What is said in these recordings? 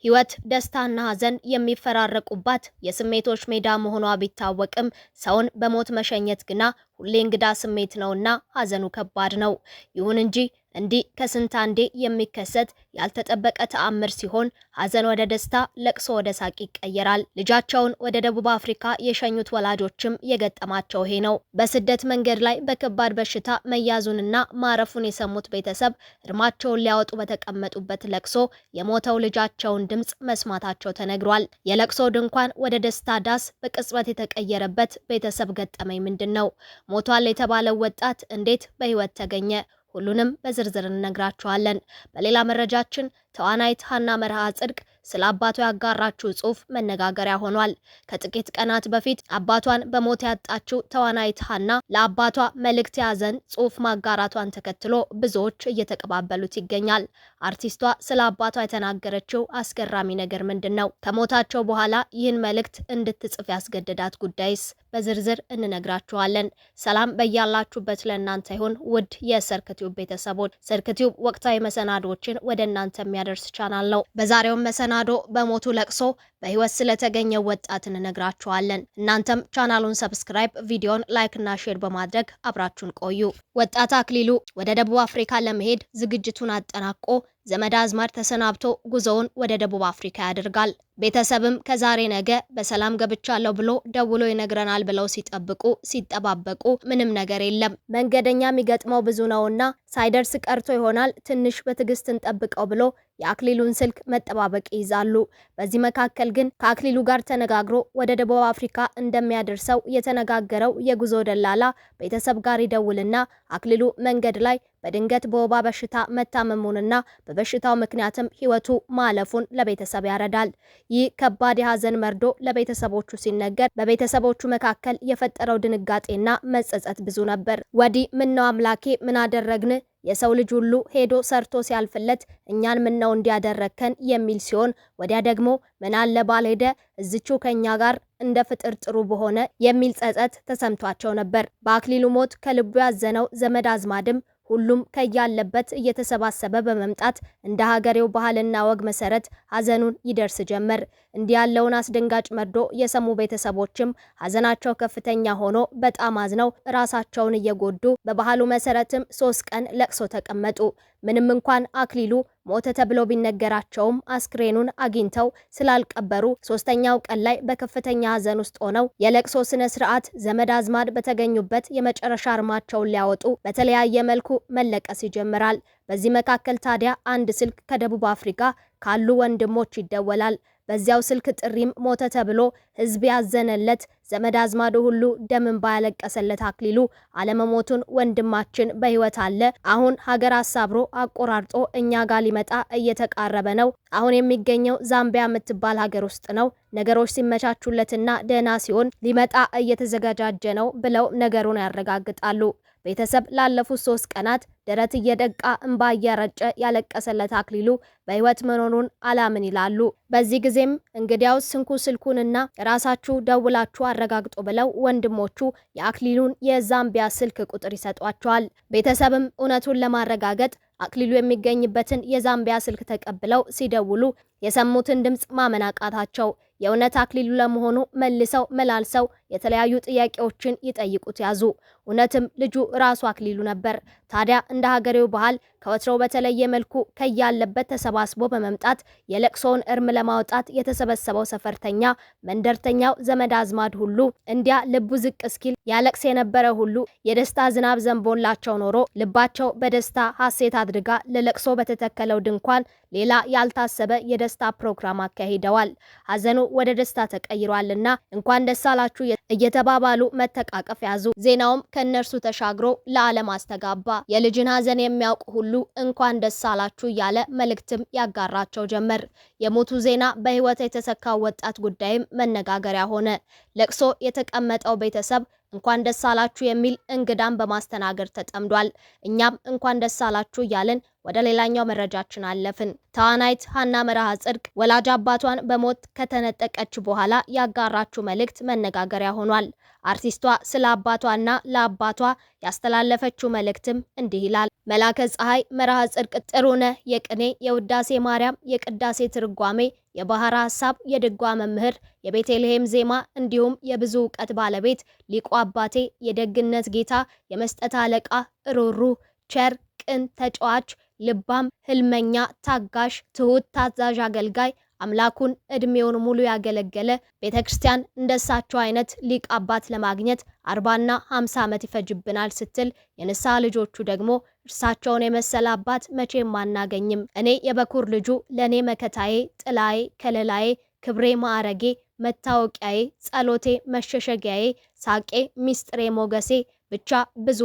ህይወት ደስታና ሐዘን የሚፈራረቁባት የስሜቶች ሜዳ መሆኗ ቢታወቅም ሰውን በሞት መሸኘት ግና ሁሌ እንግዳ ስሜት ነውና ሐዘኑ ከባድ ነው። ይሁን እንጂ እንዲህ ከስንት አንዴ የሚከሰት ያልተጠበቀ ተአምር ሲሆን ሐዘን ወደ ደስታ፣ ለቅሶ ወደ ሳቅ ይቀየራል። ልጃቸውን ወደ ደቡብ አፍሪካ የሸኙት ወላጆችም የገጠማቸው ይሄ ነው። በስደት መንገድ ላይ በከባድ በሽታ መያዙንና ማረፉን የሰሙት ቤተሰብ እርማቸውን ሊያወጡ በተቀመጡበት ለቅሶ የሞተው ልጃቸውን ድምጽ መስማታቸው ተነግሯል። የለቅሶ ድንኳን ወደ ደስታ ዳስ በቅጽበት የተቀየረበት ቤተሰብ ገጠመኝ ምንድን ነው? ሞቷል የተባለው ወጣት እንዴት በህይወት ተገኘ? ሁሉንም በዝርዝር እንነግራችኋለን። በሌላ መረጃችን ተዋናይት ሀና መርሃ ጽድቅ ስለ አባቷ ያጋራችው ጽሑፍ መነጋገሪያ ሆኗል። ከጥቂት ቀናት በፊት አባቷን በሞት ያጣችው ተዋናይት ሀና ለአባቷ መልእክት ያዘን ጽሑፍ ማጋራቷን ተከትሎ ብዙዎች እየተቀባበሉት ይገኛል። አርቲስቷ ስለ አባቷ የተናገረችው አስገራሚ ነገር ምንድን ነው? ከሞታቸው በኋላ ይህን መልእክት እንድትጽፍ ያስገደዳት ጉዳይስ? በዝርዝር እንነግራችኋለን። ሰላም በያላችሁበት ለእናንተ ይሁን ውድ የሰርክቲዩብ ቤተሰቦች። ሰርክቲዩብ ወቅታዊ መሰናዶችን ወደ እናንተ የሚያደርስ ቻናል ነው። በዛሬውም መሰናዶ በሞቱ ለቅሶ በህይወት ስለተገኘው ወጣት እንነግራችኋለን። እናንተም ቻናሉን ሰብስክራይብ፣ ቪዲዮን ላይክ እና ሼር በማድረግ አብራችሁን ቆዩ። ወጣት አክሊሉ ወደ ደቡብ አፍሪካ ለመሄድ ዝግጅቱን አጠናቆ ዘመድ አዝማድ ተሰናብቶ ጉዞውን ወደ ደቡብ አፍሪካ ያደርጋል። ቤተሰብም ከዛሬ ነገ በሰላም ገብቻለሁ ብሎ ደውሎ ይነግረናል ብለው ሲጠባበቁ ምንም ነገር የለም። መንገደኛ የሚገጥመው ብዙ ነውና ሳይደርስ ቀርቶ ይሆናል ትንሽ በትዕግስት እንጠብቀው ብሎ የአክሊሉን ስልክ መጠባበቅ ይይዛሉ። በዚህ መካከል ግን ከአክሊሉ ጋር ተነጋግሮ ወደ ደቡብ አፍሪካ እንደሚያደርሰው የተነጋገረው የጉዞ ደላላ ቤተሰብ ጋር ይደውልና አክሊሉ መንገድ ላይ በድንገት በወባ በሽታ መታመሙንና በበሽታው ምክንያትም ህይወቱ ማለፉን ለቤተሰብ ያረዳል። ይህ ከባድ የሐዘን መርዶ ለቤተሰቦቹ ሲነገር በቤተሰቦቹ መካከል የፈጠረው ድንጋጤና መጸጸት ብዙ ነበር። ወዲህ ምነው አምላኬ ምን አደረግን? የሰው ልጅ ሁሉ ሄዶ ሰርቶ ሲያልፍለት እኛን ምነው እንዲያደረከን የሚል ሲሆን፣ ወዲያ ደግሞ ምን አለ ባልሄደ እዝቹ ከኛ ጋር እንደ ፍጥር ጥሩ በሆነ የሚል ጸጸት ተሰምቷቸው ነበር። በአክሊሉ ሞት ከልቡ ያዘነው ዘመድ አዝማድም ሁሉም ከያለበት እየተሰባሰበ በመምጣት እንደ ሀገሬው ባህልና ወግ መሰረት ሐዘኑን ይደርስ ጀመር። እንዲህ ያለውን አስደንጋጭ መርዶ የሰሙ ቤተሰቦችም ሐዘናቸው ከፍተኛ ሆኖ በጣም አዝነው ራሳቸውን እየጎዱ በባህሉ መሰረትም 3 ቀን ለቅሶ ተቀመጡ። ምንም እንኳን አክሊሉ ሞተ ተብሎ ቢነገራቸውም አስክሬኑን አግኝተው ስላልቀበሩ 3ኛው ቀን ላይ በከፍተኛ ሐዘን ውስጥ ሆነው የለቅሶ ስነ ስርዓት ዘመድ አዝማድ በተገኙበት የመጨረሻ አርማቸውን ሊያወጡ በተለያየ መልኩ መለቀስ ይጀምራል። በዚህ መካከል ታዲያ አንድ ስልክ ከደቡብ አፍሪካ ካሉ ወንድሞች ይደወላል። በዚያው ስልክ ጥሪም ሞተ ተብሎ ህዝብ ያዘነለት ዘመድ አዝማዱ ሁሉ ደምን ባያለቀሰለት አክሊሉ አለመሞቱን ወንድማችን በህይወት አለ፣ አሁን ሀገር አሳብሮ አቆራርጦ እኛ ጋር ሊመጣ እየተቃረበ ነው፣ አሁን የሚገኘው ዛምቢያ የምትባል ሀገር ውስጥ ነው፣ ነገሮች ሲመቻቹለትና ደህና ሲሆን ሊመጣ እየተዘጋጃጀ ነው ብለው ነገሩን ያረጋግጣሉ። ቤተሰብ ላለፉት 3 ቀናት ደረት እየደቃ እንባ እያረጨ ያለቀሰለት አክሊሉ በህይወት መኖሩን አላምን ይላሉ። በዚህ ጊዜም እንግዲያውስ ስንኩ ስልኩንና ራሳችሁ ደውላችሁ አረጋግጡ ብለው ወንድሞቹ የአክሊሉን የዛምቢያ ስልክ ቁጥር ይሰጧቸዋል። ቤተሰብም እውነቱን ለማረጋገጥ አክሊሉ የሚገኝበትን የዛምቢያ ስልክ ተቀብለው ሲደውሉ የሰሙትን ድምጽ ማመን አቃታቸው። የእውነት አክሊሉ ለመሆኑ መልሰው መላልሰው የተለያዩ ጥያቄዎችን ይጠይቁት ያዙ። እውነትም ልጁ ራሱ አክሊሉ ነበር። ታዲያ እንደ ሀገሬው ባህል ከወትሮው በተለየ መልኩ ከያለበት ተሰባስቦ በመምጣት የለቅሶውን እርም ለማውጣት የተሰበሰበው ሰፈርተኛ፣ መንደርተኛው፣ ዘመድ አዝማድ ሁሉ እንዲያ ልቡ ዝቅ እስኪል ያለቅስ የነበረ ሁሉ የደስታ ዝናብ ዘንቦላቸው ኖሮ ልባቸው በደስታ ሐሴት አድርጋ ለለቅሶ በተተከለው ድንኳን ሌላ ያልታሰበ የደስታ ፕሮግራም አካሂደዋል። ሐዘኑ ወደ ደስታ ተቀይሯልና እንኳን ደስ አላችሁ እየተባባሉ መተቃቀፍ ያዙ። ዜናውም ከነርሱ ተሻግሮ ለዓለም አስተጋባ። የልጅን ሐዘን የሚያውቅ ሁሉ እንኳን ደስ አላችሁ እያለ መልእክትም ያጋራቸው ጀመር። የሞቱ ዜና በህይወት የተሰካው ወጣት ጉዳይም መነጋገሪያ ሆነ። ለቅሶ የተቀመጠው ቤተሰብ እንኳን ደስ አላችሁ የሚል እንግዳን በማስተናገድ ተጠምዷል። እኛም እንኳን ደስ አላችሁ እያልን ወደ ሌላኛው መረጃችን አለፍን። ተዋናይት ሀና መርሃ ጽድቅ ወላጅ አባቷን በሞት ከተነጠቀች በኋላ ያጋራችው መልእክት መነጋገሪያ ሆኗል። አርቲስቷ ስለ አባቷና ለአባቷ ያስተላለፈችው መልእክትም እንዲህ ይላል። መላከ ፀሐይ መርሃ ጽድቅ ጥሩነህ የቅኔ የውዳሴ ማርያም የቅዳሴ ትርጓሜ የባህር ሐሳብ የድጓ መምህር የቤተልሔም ዜማ እንዲሁም የብዙ ዕውቀት ባለቤት ሊቁ አባቴ የደግነት ጌታ የመስጠት አለቃ ሩሩ ቸር ቅን ተጫዋች ልባም ህልመኛ ታጋሽ ትሁት ታዛዥ አገልጋይ አምላኩን እድሜውን ሙሉ ያገለገለ ቤተክርስቲያን እንደሳቸው አይነት ሊቅ አባት ለማግኘት 40ና 50 ዓመት ይፈጅብናል ስትል የንስሐ ልጆቹ ደግሞ እርሳቸውን የመሰለ አባት መቼም አናገኝም። እኔ የበኩር ልጁ ለኔ መከታዬ ጥላዬ ከለላዬ ክብሬ ማዕረጌ መታወቂያዬ ጸሎቴ መሸሸጊያዬ ሳቄ ሚስጥሬ ሞገሴ ብቻ ብዙ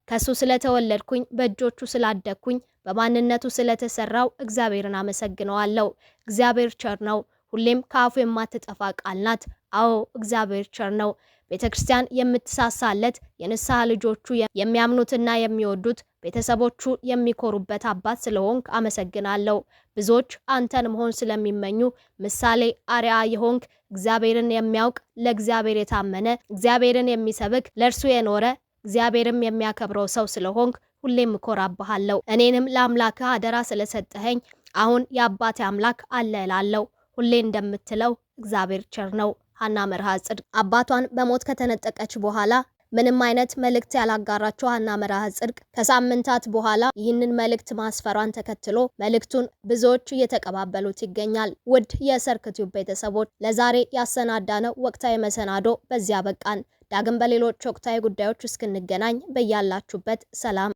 ከሱ ስለተወለድኩኝ በእጆቹ ስላደግኩኝ በማንነቱ ስለተሰራው እግዚአብሔርን አመሰግነዋለሁ። እግዚአብሔር ቸር ነው። ሁሌም ከአፉ የማትጠፋ ቃል ናት። አዎ እግዚአብሔር ቸር ነው። ቤተክርስቲያን የምትሳሳለት የንስሐ ልጆቹ የሚያምኑትና የሚወዱት ቤተሰቦቹ የሚኮሩበት አባት ስለሆንክ አመሰግናለሁ። ብዙዎች አንተን መሆን ስለሚመኙ ምሳሌ አርአያ የሆንክ እግዚአብሔርን የሚያውቅ ለእግዚአብሔር የታመነ እግዚአብሔርን የሚሰብክ ለእርሱ የኖረ እግዚአብሔርም የሚያከብረው ሰው ስለሆንክ ሁሌም እኮራብሃለሁ። እኔንም ለአምላክህ አደራ ስለሰጠኸኝ አሁን የአባቴ አምላክ አለ እላለሁ። ሁሌ እንደምትለው እግዚአብሔር ቸር ነው። ሀና መርሃ ጽድቅ አባቷን በሞት ከተነጠቀች በኋላ ምንም አይነት መልእክት ያላጋራችው ሀና መርሃ ጽድቅ ከሳምንታት በኋላ ይህንን መልእክት ማስፈሯን ተከትሎ መልእክቱን ብዙዎች እየተቀባበሉት ይገኛል። ውድ የሰርክ ቲዩብ ቤተሰቦች ለዛሬ ያሰናዳነው ወቅታዊ መሰናዶ በዚያ በቃን። ዳግም በሌሎች ወቅታዊ ጉዳዮች እስክንገናኝ በያላችሁበት ሰላም